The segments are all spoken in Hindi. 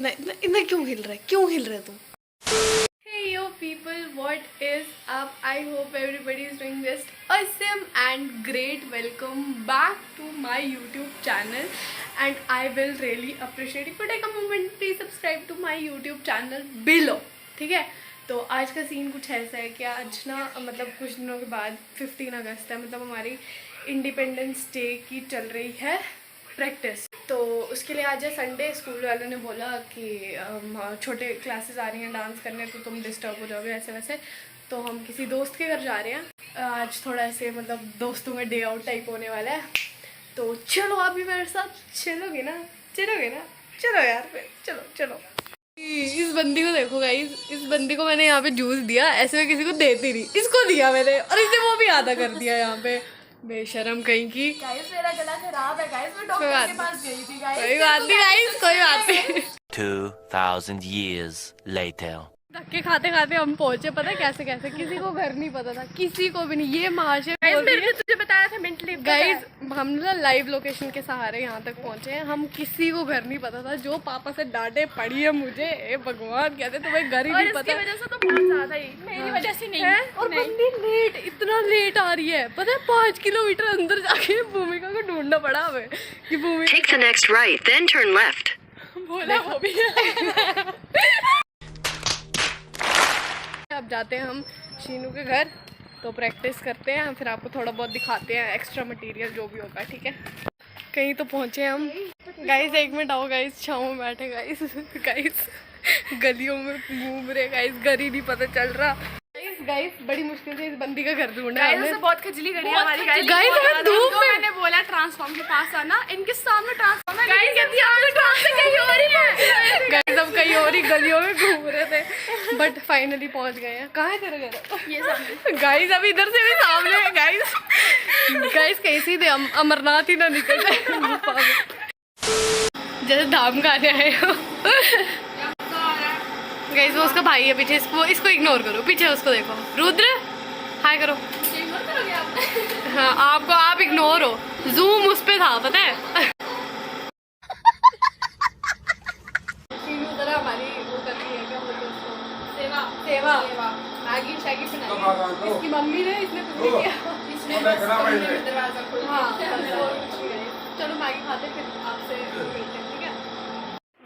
इतना इतना इतना क्यों हिल रहा है, क्यों हिल रहा है तू? Hey yo people, what is up? I hope everybody is doing just awesome and great. Welcome back to my YouTube channel and I will really appreciate if you take a moment, please subscribe to my YouTube channel below. ठीक है, तो आज का सीन कुछ ऐसा है कि आज ना मतलब कुछ दिनों के बाद 15 अगस्त है, मतलब हमारी इंडिपेंडेंस डे की चल रही है प्रैक्टिस। तो उसके लिए आज है संडे। स्कूल वालों ने बोला कि छोटे क्लासेस आ रही हैं डांस करने, तो तुम डिस्टर्ब हो जाओगे ऐसे वैसे, तो हम किसी दोस्त के घर जा रहे हैं। आज थोड़ा ऐसे मतलब दोस्तों का डे आउट टाइप होने वाला है, तो चलो आप भी मेरे साथ चलोगे ना? चलो यार फिर चलो चलो। इस बंदी को देखो गाइस, इस बंदी को मैंने यहाँ पे जूस दिया, ऐसे में किसी को देती नहीं, इसको दिया मैंने और इसने वो भी आधा कर दिया यहाँ पे, बेशरम कहीं की। गाइस मेरा गला खराब है गाइस, मैं डॉक्टर के पास गई थी गाइस। कोई बात नहीं गाइस, कोई बात नहीं। 2000 years later. धक्के खाते खाते हम पहुंचे, पता है कैसे कैसे, किसी को घर नहीं पता था, किसी को भी नहीं। ये महाशय मैंने तुझे बताया था मेंटली गाइस, हम ना लाइव लोकेशन के सहारे यहाँ तक पहुंचे हैं। हम किसी को घर नहीं पता था, जो पापा से डांटे पड़ी है मुझे, ए भगवान, कहते तुम्हें घर ही नहीं पता। वजह से तो बहुत ज्यादा ही, मेरी वजह से नहीं है। और बंदी लेट, इतना लेट आ रही है, पता है 5 किलोमीटर अंदर जाके भूमिका को ढूंढना पड़ा हमें कि भूमिका। Take the next right, then turn left. बोला वो भी। अब जाते हैं हम शीनू के घर, तो प्रैक्टिस करते हैं, फिर आपको थोड़ा बहुत दिखाते हैं एक्स्ट्रा मटेरियल जो भी होगा, ठीक है। कहीं तो पहुंचे हम गाइस, 1 मिनट आओ गाइस, छाँव में बैठे गाइस। गाइस गलियों में घूम रहे गाइस, घर ही नहीं पता चल रहा गाइस। बड़ी मुश्किल से इस बंदी का घर ढूंढा है हमने। बहुत खजली गड़ी हमारी गाइस। गाइस हमें धूप में, मैंने बोला ट्रांसफॉर्म के पास आना, इनके सामने ट्रांसफॉर्म है गाइस, कहती आप तो ट्रांसफॉर्म कहीं और ही पहुंचे गाइस, हम कहीं और ही गलियों में घूम रहे थे, बट फाइनली पहुंच गए हैं। कहाँ है तेरा घर? ये सामने गाइस अभी इधर से भी सामने है गाइस। गाइस कैसी थे हम, अमरनाथ ही ना निकल जाए जैसे धाम खाने आए हो। गाइस वो उसका भाई है पीछे, इसको इग्नोर करो, पीछे उसको देखो। रुद्र हाय करो। हाँ आपको, आप इग्नोर हो, जूम उस पे था पता है। हमारी वो करती है, क्या बोलते हैं उसको, सेवा मैगी शैगी बनाई इसकी मम्मी ने, इसने कुछ नहीं किया, इसने दरवाजा खोला। हाँ चलो मैगी खाते फिर आपसे मिलते हैं, ठीक है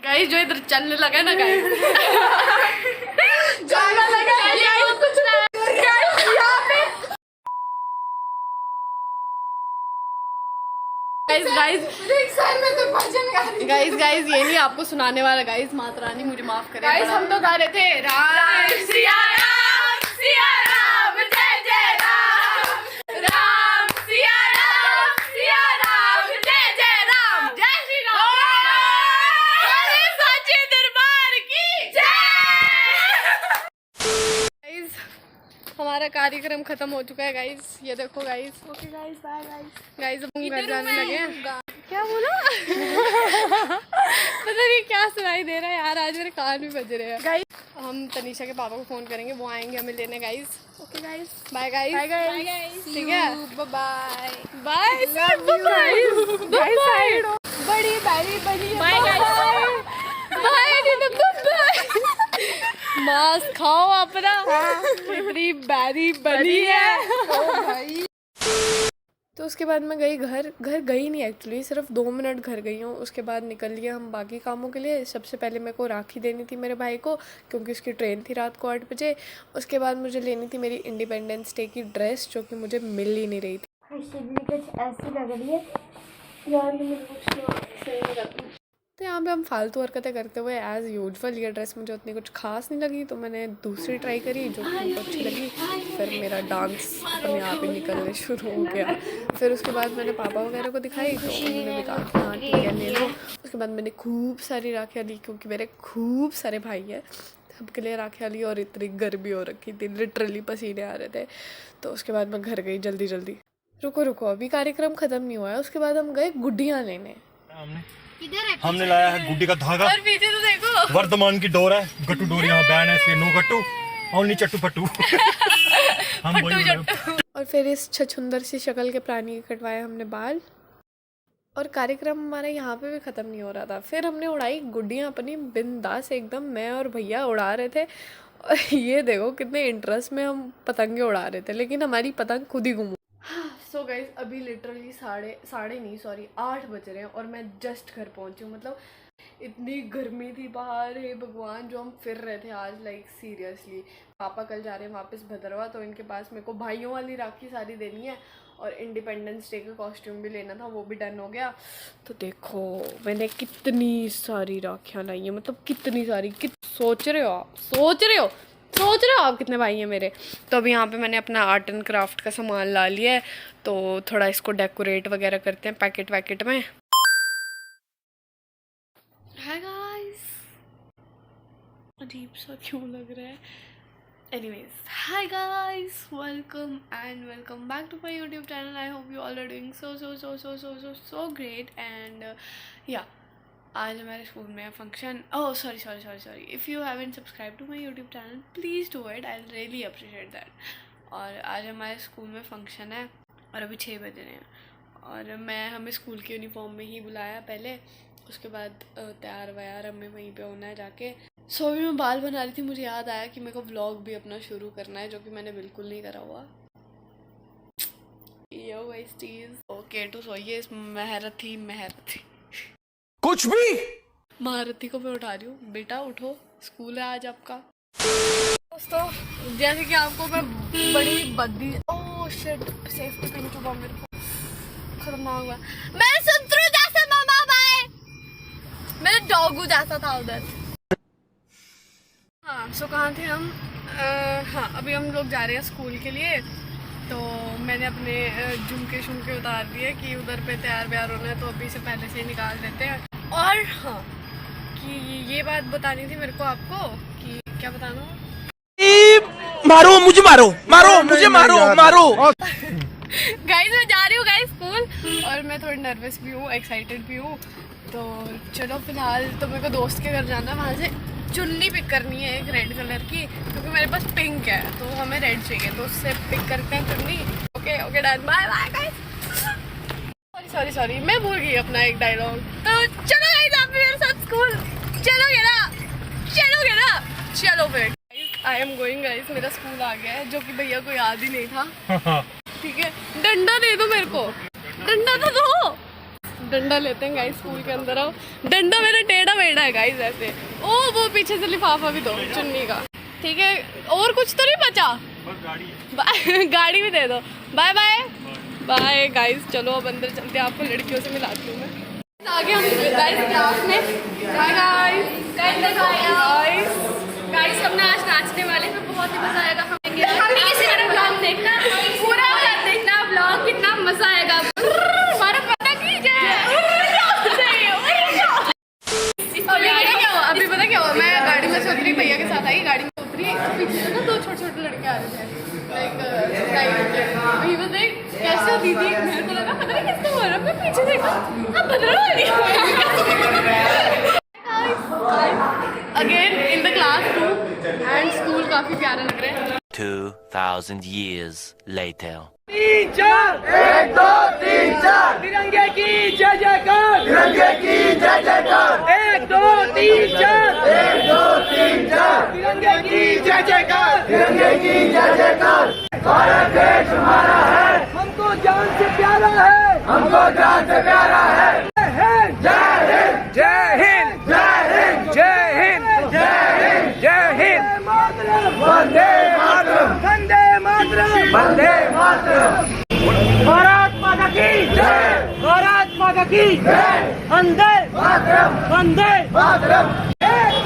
गाइस। जो इधर चलने लगा ना गाइस, चलने लगा कुछ गाइस ये नहीं आपको सुनाने वाला गाइस, माता रानी मुझे माफ करे गाइस। हम तो गा रहे थे राम सिया राम जय जय राम, राम सिया राम जय राम, जय श्री राम, बोले सच्चे दरबार की जय। गाइस हमारा कार्यक्रम खत्म हो चुका है गाइस, ये देखो guys. Okay guys, bye guys. Guys हम घर जाने लगे हैं। क्या बोला? पता नहीं क्या सुनाई दे रहा है यार, आज मेरे कान भी बज रहे हैं गाइस। हम तनीषा के पापा को फोन करेंगे, वो आएंगे हमें लेने guys. Okay guys, bye guys, bye guys, ठीक है, बाय बाय गाइस, बाय बड़ी बैरी बनी, बाय गाइस, बाय मास्क खाओ अपना, इतनी बैरी बनी है। तो उसके बाद मैं गई घर गई नहीं एक्चुअली, सिर्फ 2 मिनट घर गई हूँ। उसके बाद निकल लिए हम बाकी कामों के लिए। सबसे पहले मेरे को राखी देनी थी मेरे भाई को, क्योंकि उसकी ट्रेन थी रात को 8 बजे। उसके बाद मुझे लेनी थी मेरी इंडिपेंडेंस डे की ड्रेस, जो कि मुझे मिल ही नहीं रही थी। कुछ ऐसी लग रही है यार, मुझे कुछ सही नहीं लग। तो यहाँ पे हम फालतू हरकतें करते हुए एज़ यूजुअल, ये ड्रेस मुझे उतनी कुछ खास नहीं लगी, तो मैंने दूसरी ट्राई करी जो कि मुझे अच्छी लगी। फिर मेरा डांस अपने आप ही निकलने शुरू हो गया। फिर उसके बाद मैंने पापा वगैरह को दिखाई, तो उन्होंने भी कहा कि हाँ ठीक है ले लो। उसके बाद मैंने खूब सारी राखियाँ ली, क्योंकि मेरे खूब सारे भाई हैं, सबके लिए राखियाँ ली। और इतनी गर्मी हो रखी थी, लिटरली पसीने आ रहे थे। तो उसके बाद मैं घर गई जल्दी। रुको अभी कार्यक्रम ख़त्म नहीं हुआ है। उसके बाद हम गए गुड्डियाँ लेने। हमने लाया है गुड्डी का धागा, और पीछे तो देखो वर्धमान की डोर है, गट्टू डोर यहाँ बैन है, इसलिए नो गट्टू ओनली चट्टू पट्टू। हम और फिर इस छछुंदर सी शक्ल के प्राणी के कटवाए हमने बाल। और कार्यक्रम हमारा यहाँ पे भी ख़त्म नहीं हो रहा था। फिर हमने उड़ाई गुड्डियाँ अपनी बिंदास एकदम, मैं और भैया उड़ा रहे थे। और ये देखो कितने इंटरेस्ट में हम पतंगे उड़ा रहे थे, लेकिन हमारी पतंग खुद ही गुम। सो गाइस अभी लिटरली साढ़े नहीं सॉरी 8 बज रहे हैं और मैं जस्ट घर पहुँची हूँ। मतलब इतनी गर्मी थी बाहर, हे भगवान, जो हम फिर रहे थे आज, लाइक सीरियसली। पापा कल जा रहे हैं वापस भद्रवा, तो इनके पास मेरे को भाइयों वाली राखी सारी देनी है और इंडिपेंडेंस डे का कॉस्ट्यूम भी लेना था, वो भी डन हो गया। तो देखो मैंने कितनी सारी राखियाँ लाई हैं, मतलब कितनी सारी, सोच रहे हो आप कितने भाई हैं मेरे। तो अभी यहाँ पे मैंने अपना आर्ट एंड क्राफ्ट का सामान ला लिया है, तो थोड़ा इसको डेकोरेट वगैरह करते हैं पैकेट वैकेट में। हाय गाइस, अजीब सा क्यों लग रहा है। Anyways, hi guys, welcome back to my YouTube channel. I hope you all are doing so great and yeah आज हमारे स्कूल में function. Oh sorry, if you haven't subscribe to my YouTube channel please do it, I really appreciate that. और आज हमारे स्कूल में फंक्शन है और अभी 6 बज रहे हैं और हमें स्कूल की यूनिफॉर्म में ही बुलाया पहले, उसके बाद तैयार व्यार हमें वहीं पे होना है जाके। सो अभी मैं बाल बना रही थी, मुझे याद आया कि मेरे को व्लॉग भी अपना शुरू करना है, जो कि मैंने बिल्कुल नहीं करा हुआ। यो गाइस चीज ओके टू सो ये मेहरथी कुछ भी महारथी को मैं उठा रही हूँ। बेटा उठो, स्कूल है आज आपका। दोस्तों जैसे कि आपको मैं बड़ी Baddi, oh shit, safety pin चुका मेरे को, खतरनाक हुआ। मैं संतरू जैसे मामा बाय, मेरे डॉगू जैसा था उधर। हाँ सो कहाँ थे हम? हाँ अभी हम लोग जा रहे हैं स्कूल के लिए, तो मैंने अपने झुमके उतार दिए कि उधर पे तैयार व्यार होना है, तो अभी से पहले से ही निकाल देते हैं। और हाँ कि ये बात बतानी थी मेरे को आपको, कि क्या बताना, मारो मुझे मारो गाइस मैं जा रही हूँ गाइस स्कूल, और मैं थोड़ी नर्वस भी हूँ, एक्साइटेड भी हूँ। तो चलो फिलहाल तो मेरे को दोस्त के घर जाना है, वहाँ से चुन्नी पिक करनी है एक रेड कलर की, क्योंकि मेरे पास पिंक है तो हमें रेड चाहिए, तो उससे पिक करते हैं चुन्नी। Okay done, bye guys. Sorry मैं भूल गई अपना एक डायलॉग। तो चलो गाइस आप भी मेरे साथ स्कूल चलोगे ना? चलो फिर आई एम गोइंग गाइस, मेरा स्कूल आ गया है, जो कि भैया को याद ही नहीं था। ठीक है, डंडा दे दो मेरे को, डंडा तो दो। डंडा लेते हैं गाइस, स्कूल के अंदर आओ। डंडा मेरा टेढ़ा मेढ़ा है गाइस ऐसे। ओ वो पीछे से लिफाफा भी दो चुन्नी का, ठीक है। और कुछ तो नहीं बचा? गाड़ी भी दे दो। बाय गाइस, चलो अब अंदर चलते हैं, आपको लड़कियों से मिलाती हूँ मैं। आगे हम गाइस क्लास में। गाइस हमने आज नाचने वाले हैं, बहुत ही मजा आएगा। हमें इसी तरह ब्लॉग देखना, पूरा देखना ब्लॉग, कितना मजा आएगा। भारत माता की जय। अभी पता क्या हुआ, मैं गाड़ी में से उतरी, भैया के साथ आई, गाड़ी में उतरी, पीछे से ना 2 छोटे लड़के आ रहे थे, लाइक देख कैसे दीदी, मेरे को लगा पता नहीं किसको बोल रहा, मैं पीछे देखा अब बदल रही again in the classroom and school काफी प्यारा लग रहा है। 2000 years later. टीचर 1 2 3 4 तिरंगे की जय जयकार, 1 2 3 4 तिरंगे की जय जयकार, भारत देश हमारा है, हमको जान से प्यारा है, जय हिंद, वंदे मातरम, भारत माता की जय, वंदे मातरम, 1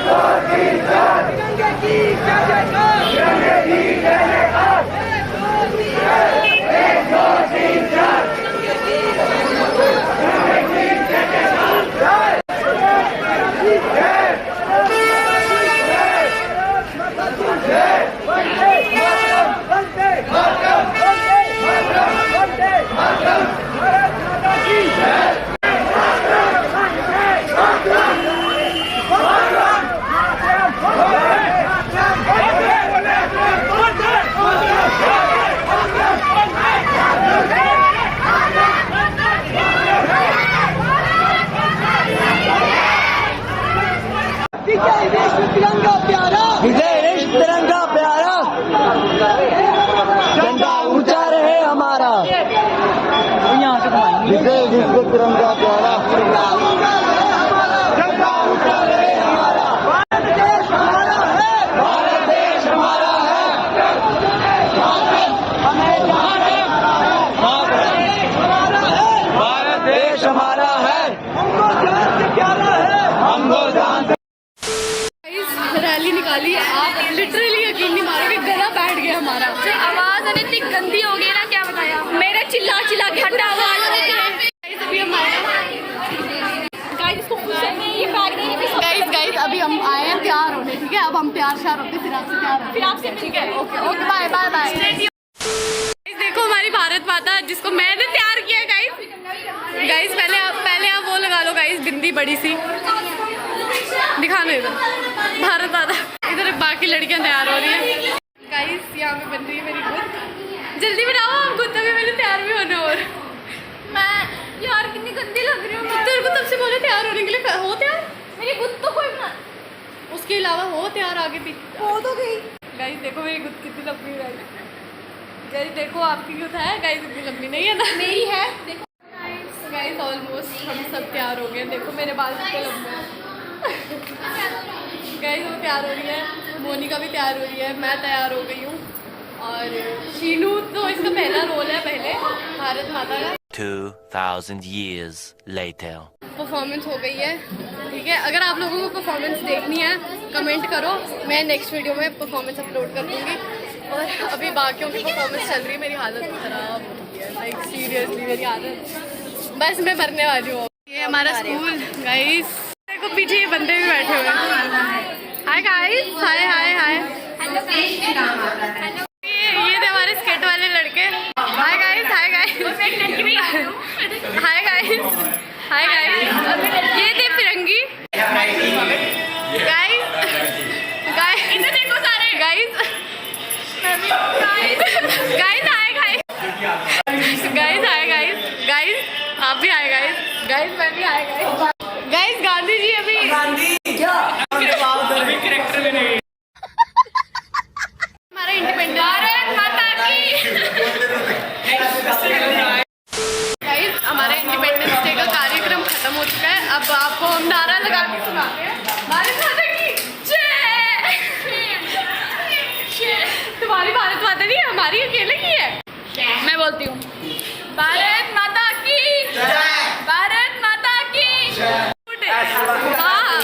2 3 4 तिरंगे की जय जयकार, 1 2 3 4 भारत प्यारा, जिसे जिसको तिरंगा प्यारा। भारत देश हमारा है, भारत देश हमारा है, हमें जाना है, भारत देश हमारा है, हमको जान से प्यारा है, हमको जान से। रैली निकाली, आप लिटरली यकीन नहीं मारोगे, गला बैठ गया हमारा। आवाज अरे इतनी गंदी हो गई ना, क्या बताया। मेरे चिल्ला चिल्ला के हटा आवाज हो गई। अभी हम आए गाइस इसको खुश करने ये बैग नहीं भी गाइस अभी हम आए हैं तैयार होने, ठीक है। अब हम तैयार श्यार होते फिर आपसे तैयार होते, फिर आपसे ठीक है। Okay okay, bye bye bye. देखो हमारी भारत माता जिसको मैंने तैयार किया है गाइस। पहले आप वो लगा लो गाइस, बिंदी बड़ी सी दिखा दो इधर, भारत माता। इधर बाकी लड़कियां तैयार हो रही हैं गाइस। यहाँ पे बन रही है मेरी गुद, जल्दी बनाओ हम गुद, अभी मैंने तैयार भी होना। और मैं यार कितनी गंदी लग रही हूँ। तेरे को तब से बोले तैयार होने के लिए, हो तैयार। मेरी गुद तो कोई ना, उसके अलावा हो तैयार, आगे पीछे हो तो गई। गाइस देखो मेरी गुद कितनी लंबी है। गाइस देखो आपकी गुद है गाइस, इतनी लंबी नहीं है ना, मेरी है देखो। गाइस ऑलमोस्ट हम सब तैयार हो गए। देखो मेरे बाल कितने लंबे हैं। गाइस वो तैयार हो रही है, मोनिका भी तैयार हो रही है, मैं तैयार हो गई हूँ। और शीनू तो इसका पहला रोल है पहले भारत माता का। 2000 years later. परफॉर्मेंस हो गई है, ठीक है। अगर आप लोगों को परफॉर्मेंस देखनी है कमेंट करो, मैं नेक्स्ट वीडियो में परफॉर्मेंस अपलोड कर दूँगी। और अभी बाकियों की परफॉर्मेंस चल रही है, मेरी हालत ख़राब हो गई है, लाइक सीरियसली मेरी हालत बस मैं मरने वाली हूँ। ये हमारा स्कूल गाइस, देखो पीछे ये बंदे भी बैठे हुए हैं। हाय गाइस, हाय हाय हाय। ये थे हमारे स्केट वाले लड़के। Hi guys, hi guys, hi guys, hi guys. ये थे फिरंगी गाइस, गाइस इधर देखो सारे guys, guys hi guys, guys hi guys, guys आप भी हाय गाइस, गाइस मैं भी hi guys. Guys Gandhi ji अभी हमारा इंडिपेंडेंस, भारत माता की। गाइस हमारा इंडिपेंडेंस डे का कार्यक्रम खत्म हो चुका है। अब आपको हम नारा लगा के सुनाते हैं, भारत माता की जय। तुम्हारी भारत माता नहीं, हमारी अकेले की है। मैं बोलती हूँ भारत माता की जय, भारत माता की जय। हाँ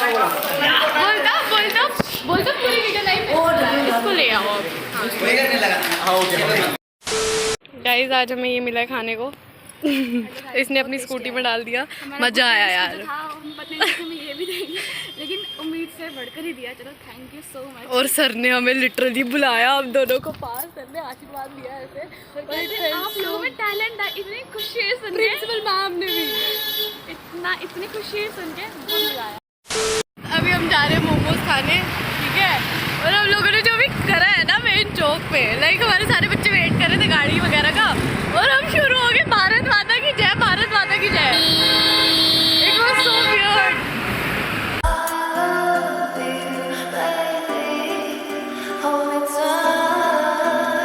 बोलता पूरी वीडियो लाइव इसको ले आओ। गाइस आज हमें ये मिला है खाने को। इसने अपनी स्कूटी में डाल दिया, मजा आया यार। ये भी देंगे लेकिन उम्मीद से बढ़कर ही दिया। चलो थैंक यू सो मच। और सर ने हमें लिटरली बुलाया हम दोनों को पास, सर ने आशीर्वाद दिया ऐसे। आप लोगों में टैलेंट है, इतनी खुशी है सुन के। प्रिंसिपल मैम ने भी इतनी खुशी है सुन के, बहुत मजा आया। अभी हम जा रहे हैं मोमोज खाने, ठीक है। और हम लोगों ने जो भी करा है ना मेन चौक पे, लाइक हमारे सारे